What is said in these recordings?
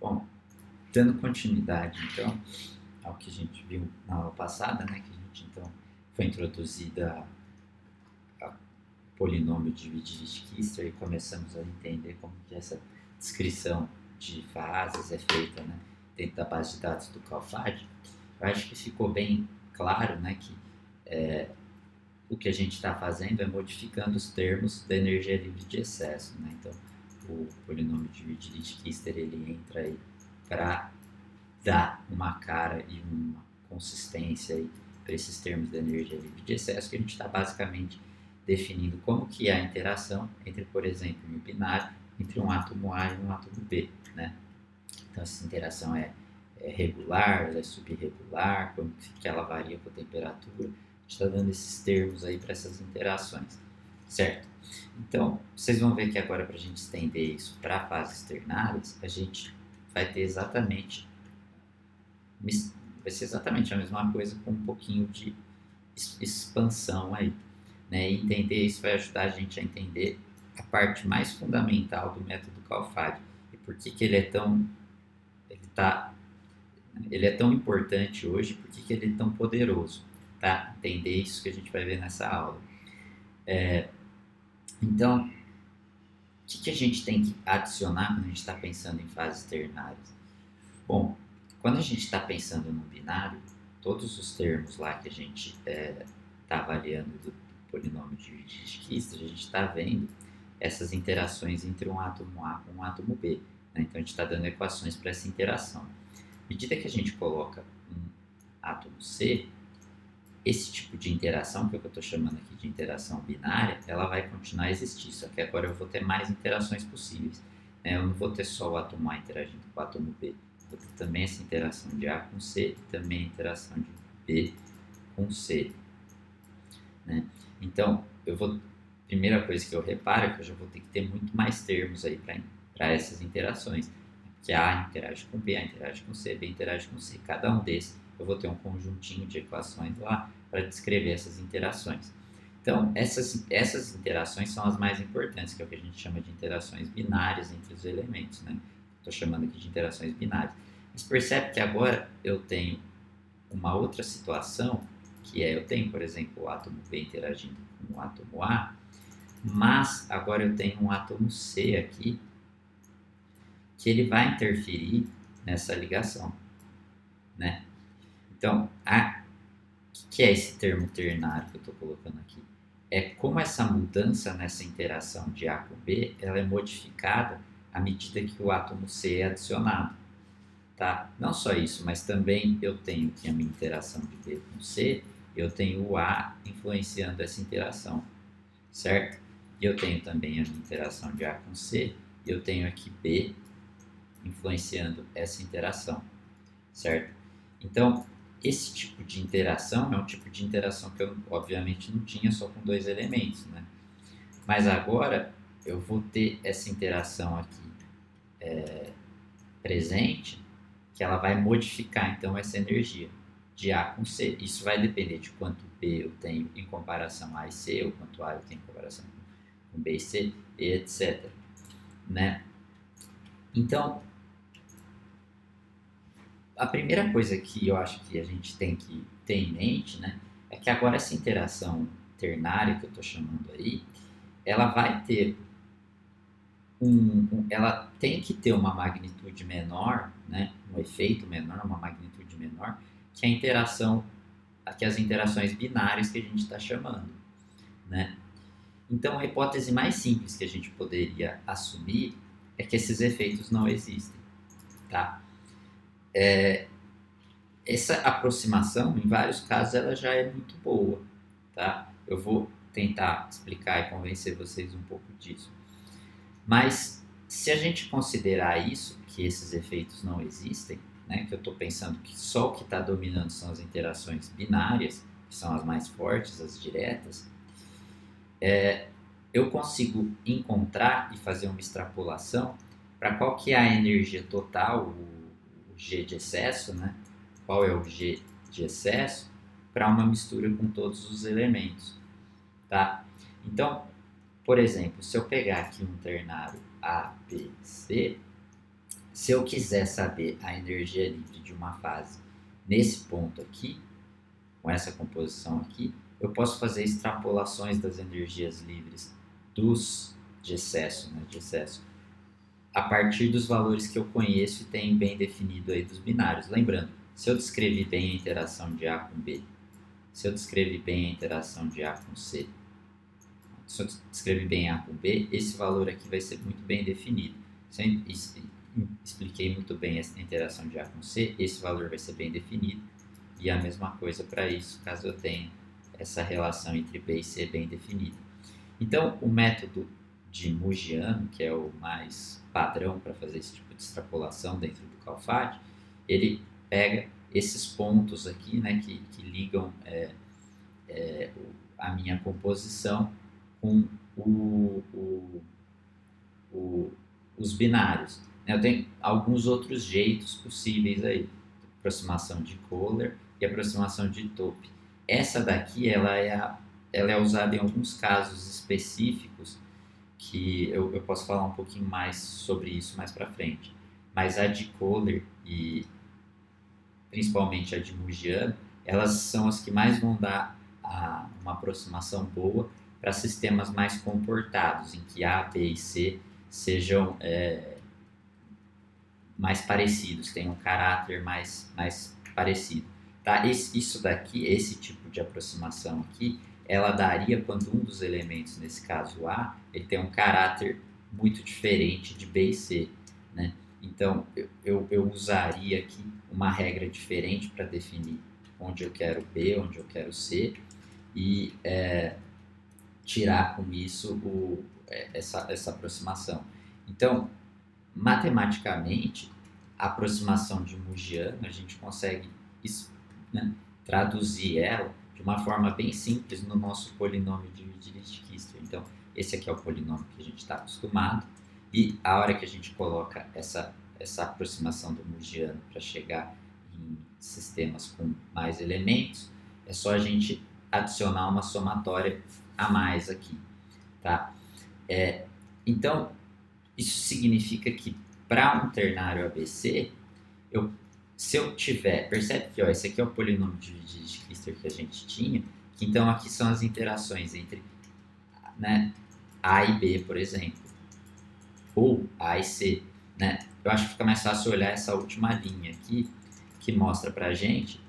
Bom, dando continuidade, então, ao que a gente viu na aula passada, né, que a gente, então, foi introduzida a polinômio de Dirichlet-Kister e começamos a entender como que essa descrição de fases é feita, né, dentro da base de dados do CALFAD. Eu acho que ficou bem claro, né, que o que a gente está fazendo é modificando os termos da energia livre de excesso, né? Então, o polinômio de Dirichlet-Kister ele entra aí para dar uma cara e uma consistência para esses termos da energia livre de excesso, que a gente está basicamente definindo como que é a interação entre, por exemplo, um binário, entre um átomo A e um átomo B, né? Então, essa interação é regular, ela é subregular, como que ela varia com a temperatura. A gente está dando esses termos aí para essas interações, certo? Então, vocês vão ver que agora, para a gente estender isso para fases ternárias, a gente vai ter vai ser exatamente a mesma coisa com um pouquinho de expansão aí, né? E entender isso vai ajudar a gente a entender a parte mais fundamental do método CALFAD e por que ele é tão importante hoje, por que ele é tão poderoso, tá? Entender isso que a gente vai ver nessa aula. Então, o que a gente tem que adicionar quando a gente está pensando em fases ternárias? Bom, quando a gente está pensando no binário, todos os termos lá que a gente está avaliando do polinômio de Dirichlet-Kister, a gente está vendo essas interações entre um átomo A com um átomo B, né? Então a gente está dando equações para essa interação. À medida que a gente coloca um átomo C, esse tipo de interação, que é o que eu estou chamando aqui de interação binária, ela vai continuar a existir, só que agora eu vou ter mais interações possíveis, né? Eu não vou ter só o átomo A interagindo com o átomo B, vou ter também essa interação de A com C e também a interação de B com C, né? Então, primeira coisa que eu reparo é que eu já vou ter que ter muito mais termos aí para essas interações, que A interage com B, A interage com C, B interage com C. Cada um desses eu vou ter um conjuntinho de equações lá para descrever essas interações. Então, essas interações são as mais importantes, que é o que a gente chama de interações binárias entre os elementos, né? Estou chamando aqui de interações binárias. Mas percebe que agora eu tenho uma outra situação, que eu tenho, por exemplo, o átomo B interagindo com o átomo A, mas agora eu tenho um átomo C aqui, que ele vai interferir nessa ligação, né? Então, o que é esse termo ternário que eu estou colocando aqui? É como essa mudança nessa interação de A com B, ela é modificada à medida que o átomo C é adicionado, tá? Não só isso, mas também eu tenho que a minha interação de B com C, eu tenho o A influenciando essa interação, certo? E eu tenho também a minha interação de A com C, e eu tenho aqui B influenciando essa interação, certo? Então, esse tipo de interação é um tipo de interação que eu, obviamente, não tinha só com dois elementos, né? Mas agora eu vou ter essa interação aqui presente, que ela vai modificar, então, essa energia de A com C. Isso vai depender de quanto B eu tenho em comparação a A e C, ou quanto A eu tenho em comparação com B e C, e etc. Né? Então, a primeira coisa que eu acho que a gente tem que ter em mente, né, é que agora essa interação ternária que eu estou chamando aí, ela vai ter ela tem que ter uma magnitude menor, né, um efeito menor, uma magnitude menor, que a interação, que as interações binárias que a gente está chamando, né? Então, a hipótese mais simples que a gente poderia assumir é que esses efeitos não existem, tá? Essa aproximação, em vários casos, ela já é muito boa, tá? Eu vou tentar explicar e convencer vocês um pouco disso. Mas, se a gente considerar isso, que esses efeitos não existem, né, que eu estou pensando que só o que está dominando são as interações binárias, que são as mais fortes, as diretas, eu consigo encontrar e fazer uma extrapolação para qual que é a energia total, o G de excesso, né? Qual é o G de excesso para uma mistura com todos os elementos, tá? Então, por exemplo, se eu pegar aqui um ternário A, B, C, Se eu quiser saber a energia livre de uma fase nesse ponto aqui, com essa composição aqui, eu posso fazer extrapolações das energias livres de excesso, a partir dos valores que eu conheço e tenho bem definido aí dos binários. Lembrando, se eu descrevi bem a interação de A com B, se eu descrevi bem a interação de A com C, se eu descrevi bem A com B, esse valor aqui vai ser muito bem definido. Se eu expliquei muito bem essa interação de A com C, esse valor vai ser bem definido. E a mesma coisa para isso, caso eu tenha essa relação entre B e C bem definida. Então, o método de Muggiano, que é o mais padrão para fazer esse tipo de extrapolação dentro do CALFAD, ele pega esses pontos aqui, né, que ligam a minha composição com os binários. Eu tenho alguns outros jeitos possíveis aí, aproximação de Kohler e aproximação de Tope. Essa daqui, ela é usada em alguns casos específicos que eu posso falar um pouquinho mais sobre isso mais para frente. Mas a de Kohler e principalmente a de Muggiano, elas são as que mais vão dar uma aproximação boa para sistemas mais comportados, em que A, B e C sejam mais parecidos, tenham um caráter mais parecido. Tá? Isso daqui, esse tipo de aproximação aqui, ela daria quando um dos elementos, nesse caso A, ele tem um caráter muito diferente de B e C, né? Então, eu usaria aqui uma regra diferente para definir onde eu quero B, onde eu quero C, e tirar com isso essa aproximação. Então, matematicamente, a aproximação de Muggiano, a gente consegue traduzir ela de uma forma bem simples no nosso polinômio de Dirichlet-Kister. Então, esse aqui é o polinômio que a gente está acostumado, e a hora que a gente coloca essa aproximação do Muggiano para chegar em sistemas com mais elementos, é só a gente adicionar uma somatória a mais aqui, tá? Então, isso significa que para um ternário ABC, se eu tiver, percebe que esse aqui é o polinômio de Dirichlet que a gente tinha, que então aqui são as interações entre A e B, por exemplo, ou A e C, né? Eu acho que fica mais fácil olhar essa última linha aqui, que mostra pra gente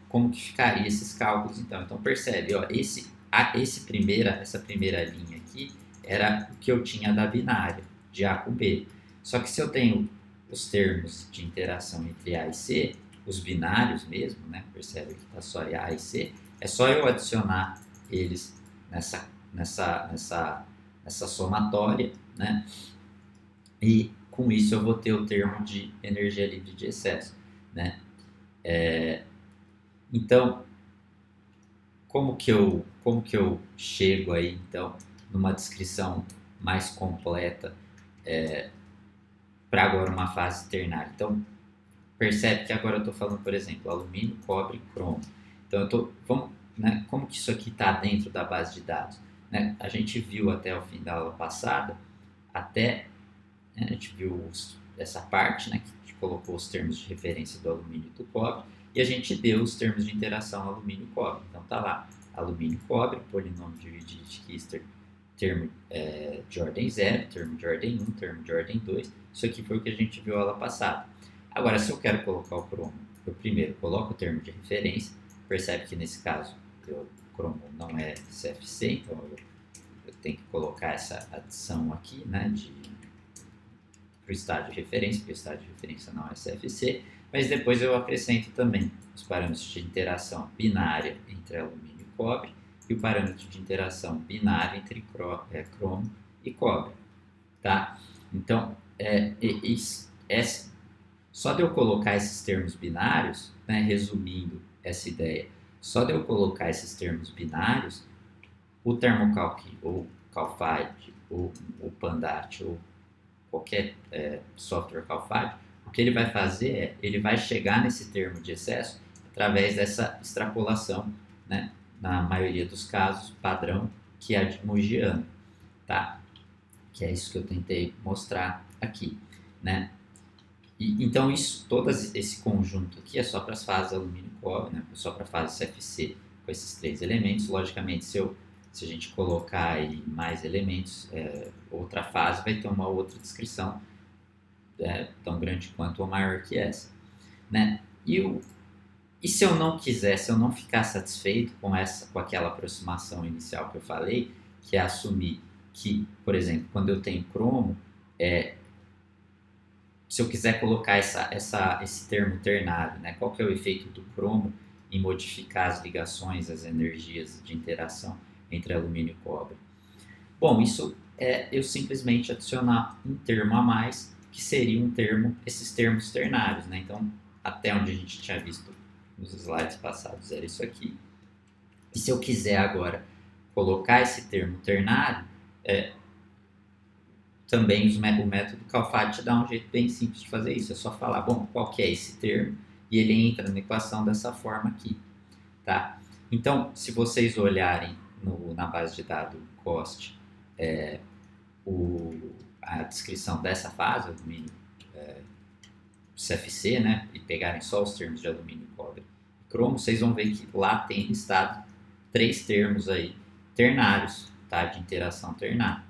como que ficaria esses cálculos. Então percebe, essa primeira linha aqui era o que eu tinha da binária, de A com B. Só que se eu tenho os termos de interação entre A e C, os binários mesmo, né? Percebe que está só A e C, é só eu adicionar eles nessa somatória, né? E com isso eu vou ter o termo de energia livre de excesso, né? Então, como que eu chego aí, então, numa descrição mais completa para agora uma fase ternária? Então, percebe que agora eu estou falando, por exemplo, alumínio, cobre e cromo. Então, como que isso aqui está dentro da base de dados? Né? A gente viu até o fim da aula passada, a gente viu essa parte, né, que a gente colocou os termos de referência do alumínio e do cobre, e a gente deu os termos de interação alumínio e cobre. Então tá lá, alumínio e cobre, polinômio de Dirichlet-Kister, termo de ordem 0, termo de ordem 1, termo de ordem 2. Isso aqui foi o que a gente viu na aula passada. Agora, se eu quero colocar o cromo, eu primeiro coloco o termo de referência, percebe que nesse caso o cromo não é CFC, então eu tenho que colocar essa adição aqui, né, para o estado de referência, porque o estado de referência não é CFC, mas depois eu acrescento também os parâmetros de interação binária entre alumínio e cobre e o parâmetro de interação binária entre cromo e cobre, tá? Então, só de eu colocar esses termos binários, né, resumindo essa ideia, só de eu colocar esses termos binários, o Thermocalc ou CALFAD ou o Pandat ou qualquer software CALFAD, o que ele vai fazer ele vai chegar nesse termo de excesso através dessa extrapolação, né, na maioria dos casos, padrão, que é a de Muggiano, tá? Que é isso que eu tentei mostrar aqui, né? Então, todo esse conjunto aqui é só para as fases alumínio e cobre, né? Só para a fase CFC com esses 3 elementos. Logicamente, se a gente colocar aí mais elementos, outra fase vai ter uma outra descrição tão grande quanto ou maior que essa, né? E se eu não quiser, se eu não ficar satisfeito com aquela aproximação inicial que eu falei, que é assumir que, por exemplo, quando eu tenho cromo, se eu quiser colocar esse termo ternário, né, qual que é o efeito do cromo em modificar as ligações, as energias de interação entre alumínio e cobre? Bom, isso é eu simplesmente adicionar um termo a mais, que seria esses termos ternários, né? Então, até onde a gente tinha visto nos slides passados era isso aqui. E se eu quiser agora colocar esse termo ternário, também o método Calfati dá um jeito bem simples de fazer isso. É só falar, bom, qual que é esse termo? E ele entra na equação dessa forma aqui, tá? Então, se vocês olharem na base de dados COST, a descrição dessa fase, alumínio CFC, né? E pegarem só os termos de alumínio, cobre e cromo, vocês vão ver que lá tem listado 3 termos aí ternários, tá? De interação ternária.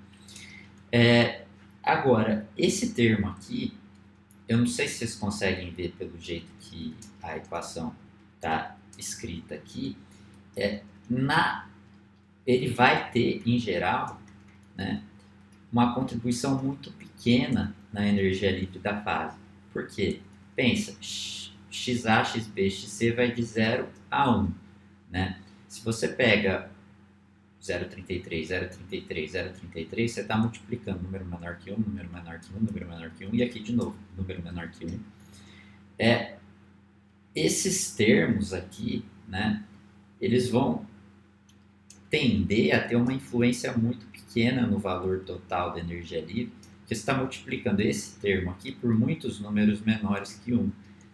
Agora, esse termo aqui, eu não sei se vocês conseguem ver pelo jeito que a equação está escrita aqui, ele vai ter, em geral, né, uma contribuição muito pequena na energia livre da fase. Por quê? Pensa, XA, XB, XC vai de 0 a 1. Né? Se você pega 0,33, 0,33, 0,33, você está multiplicando número menor que 1, número menor que 1, número menor que 1, e aqui de novo, número menor que 1. Esses termos aqui, né, eles vão tender a ter uma influência muito pequena no valor total da energia livre, porque você está multiplicando esse termo aqui por muitos números menores que 1.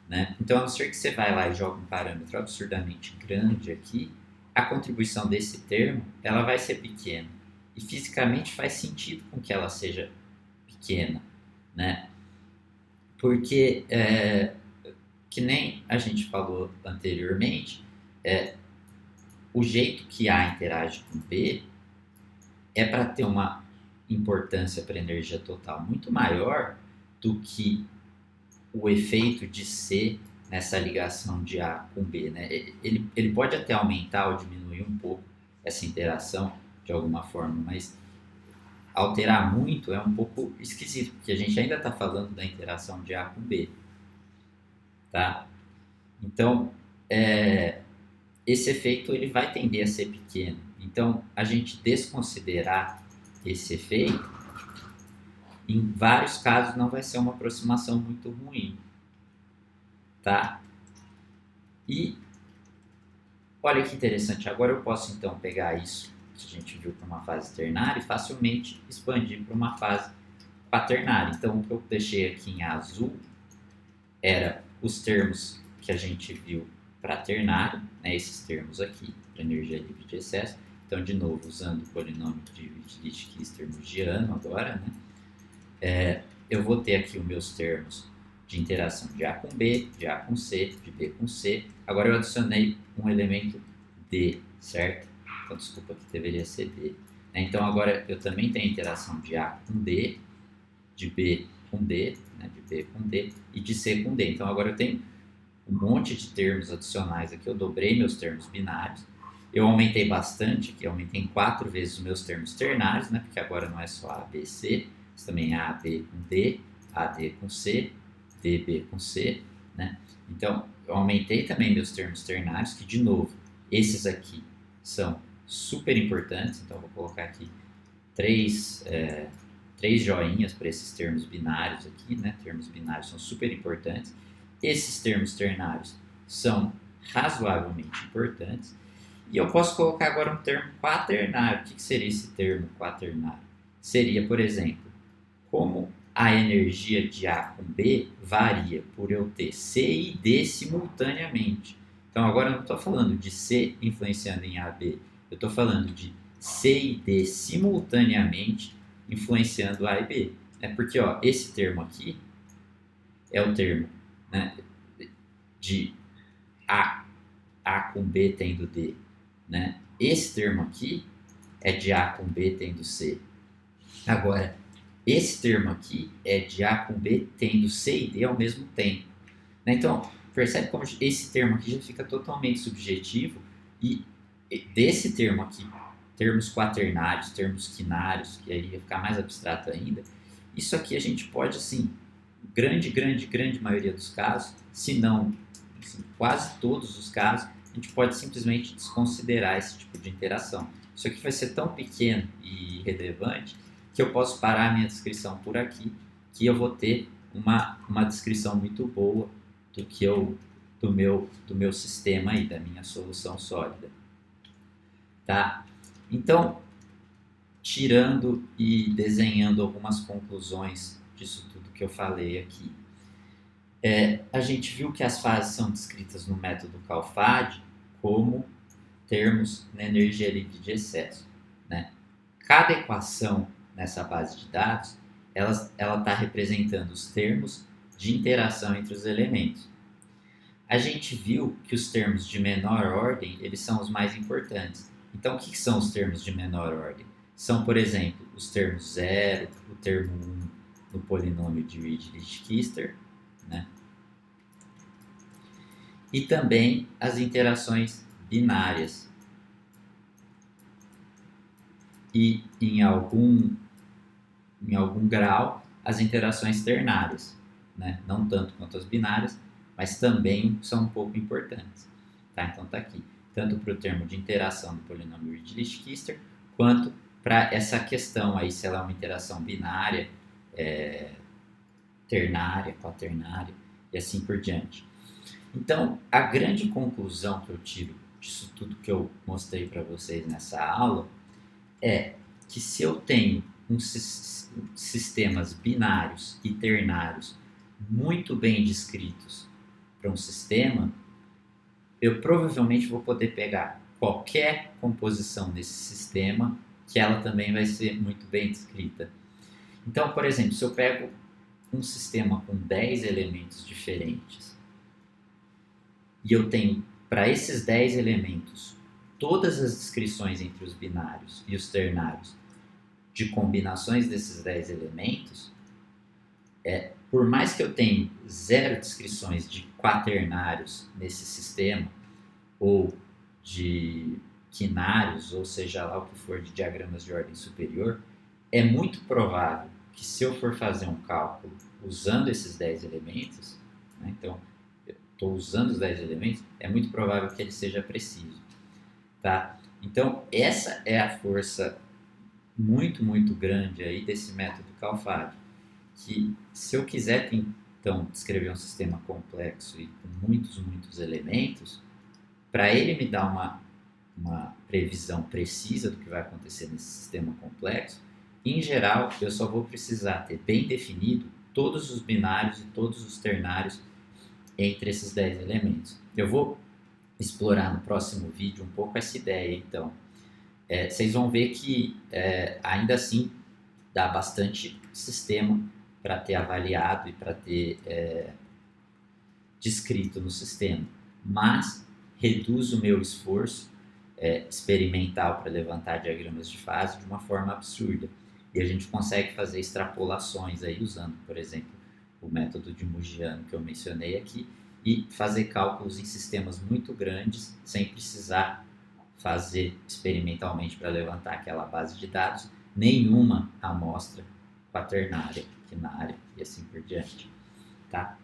Né? Então, a não ser que você vai lá e joga um parâmetro absurdamente grande aqui, a contribuição desse termo ela vai ser pequena. E fisicamente faz sentido com que ela seja pequena. Né? Porque, que nem a gente falou anteriormente, o jeito que A interage com B é para ter uma importância para a energia total muito maior do que o efeito de C nessa ligação de A com B. Né? Ele pode até aumentar ou diminuir um pouco essa interação de alguma forma, mas alterar muito é um pouco esquisito, porque a gente ainda está falando da interação de A com B. Tá? Então, esse efeito ele vai tender a ser pequeno. Então, a gente desconsiderar esse efeito, em vários casos não vai ser uma aproximação muito ruim. Tá? E olha que interessante, agora eu posso então pegar isso que a gente viu para uma fase ternária e facilmente expandir para uma fase quaternária. Então, o que eu deixei aqui em azul era os termos que a gente viu para ternário, né, esses termos aqui, para energia livre de excesso. Então, de novo, usando o polinômio de Wittgenstein termos agora, né, eu vou ter aqui os meus termos de interação de A com B, de A com C, de B com C. Agora eu adicionei um elemento D, certo? Então, desculpa, que deveria ser D. Então, agora eu também tenho interação de A com D, de B com D, né, de B com D e de C com D. Então, agora eu tenho um monte de termos adicionais aqui. Eu dobrei meus termos binários. Eu aumentei bastante aqui, aumentei em 4 vezes os meus termos ternários, né, porque agora não é só A, B, C, mas também A, B com D, A, D com C, D, B com C, né? Então, eu aumentei também meus termos ternários, que de novo, esses aqui são super importantes, então eu vou colocar aqui 3 joinhas para esses termos binários aqui, né? Termos binários são super importantes. Esses termos ternários são razoavelmente importantes. E eu posso colocar agora um termo quaternário. O que seria esse termo quaternário? Seria, por exemplo, como a energia de A com B varia por eu ter C e D simultaneamente. Então, agora eu não estou falando de C influenciando em A, B. Eu estou falando de C e D simultaneamente influenciando A e B. Porque esse termo aqui, é o termo, né, de A com B tendo D, né? Esse termo aqui é de A com B tendo C. Agora, esse termo aqui é de A com B tendo C e D ao mesmo tempo, né? Então, percebe como esse termo aqui já fica totalmente subjetivo e desse termo aqui, termos quaternários, termos quinários, que aí ia ficar mais abstrato ainda, isso aqui a gente pode, assim, grande maioria dos casos, se não assim, quase todos os casos, a gente pode simplesmente desconsiderar esse tipo de interação. Isso aqui vai ser tão pequeno e relevante que eu posso parar a minha descrição por aqui, que eu vou ter uma descrição muito boa do meu sistema aí, da minha solução sólida. Tá? Então, tirando e desenhando algumas conclusões disso tudo que eu falei aqui, a gente viu que as fases são descritas no método CALFAD como termos na energia livre de excesso, né? Cada equação nessa base de dados, ela está representando os termos de interação entre os elementos. A gente viu que os termos de menor ordem, eles são os mais importantes. Então, o que são os termos de menor ordem? São, por exemplo, os termos 0, o termo 1 no polinômio de Dirichlet-Kister, né? E também as interações binárias. E, em algum grau, as interações ternárias, né? Não tanto quanto as binárias, mas também são um pouco importantes. Tá? Então está aqui, tanto para o termo de interação do polinômio Dirichlet-Kister, quanto para essa questão aí, se ela é uma interação binária, ternária, quaternária e assim por diante. Então, a grande conclusão que eu tiro disso tudo que eu mostrei para vocês nessa aula é que se eu tenho sistemas binários e ternários muito bem descritos para um sistema, eu provavelmente vou poder pegar qualquer composição desse sistema que ela também vai ser muito bem descrita. Então, por exemplo, se eu pego um sistema com 10 elementos diferentes e eu tenho para esses 10 elementos todas as descrições entre os binários e os ternários de combinações desses 10 elementos, por mais que eu tenha 0 descrições de quaternários nesse sistema, ou de quinários, ou seja lá o que for, de diagramas de ordem superior, é muito provável que se eu for fazer um cálculo usando esses 10 elementos, né, então eu estou usando os 10 elementos, é muito provável que ele seja preciso. Tá? Então, essa é a força muito grande aí desse método CALFAD, que se eu quiser então descrever um sistema complexo e com muitos elementos, para ele me dar uma previsão precisa do que vai acontecer nesse sistema complexo, em geral, eu só vou precisar ter bem definido todos os binários e todos os ternários entre esses 10 elementos. Eu vou explorar no próximo vídeo um pouco essa ideia, então. Vocês vão ver que ainda assim dá bastante sistema para ter avaliado e para ter descrito no sistema, mas reduz o meu esforço experimental para levantar diagramas de fase de uma forma absurda. E a gente consegue fazer extrapolações aí usando, por exemplo, o método de Muggiano que eu mencionei aqui e fazer cálculos em sistemas muito grandes sem precisar fazer experimentalmente para levantar aquela base de dados nenhuma amostra quaternária, quinária e assim por diante. Tá?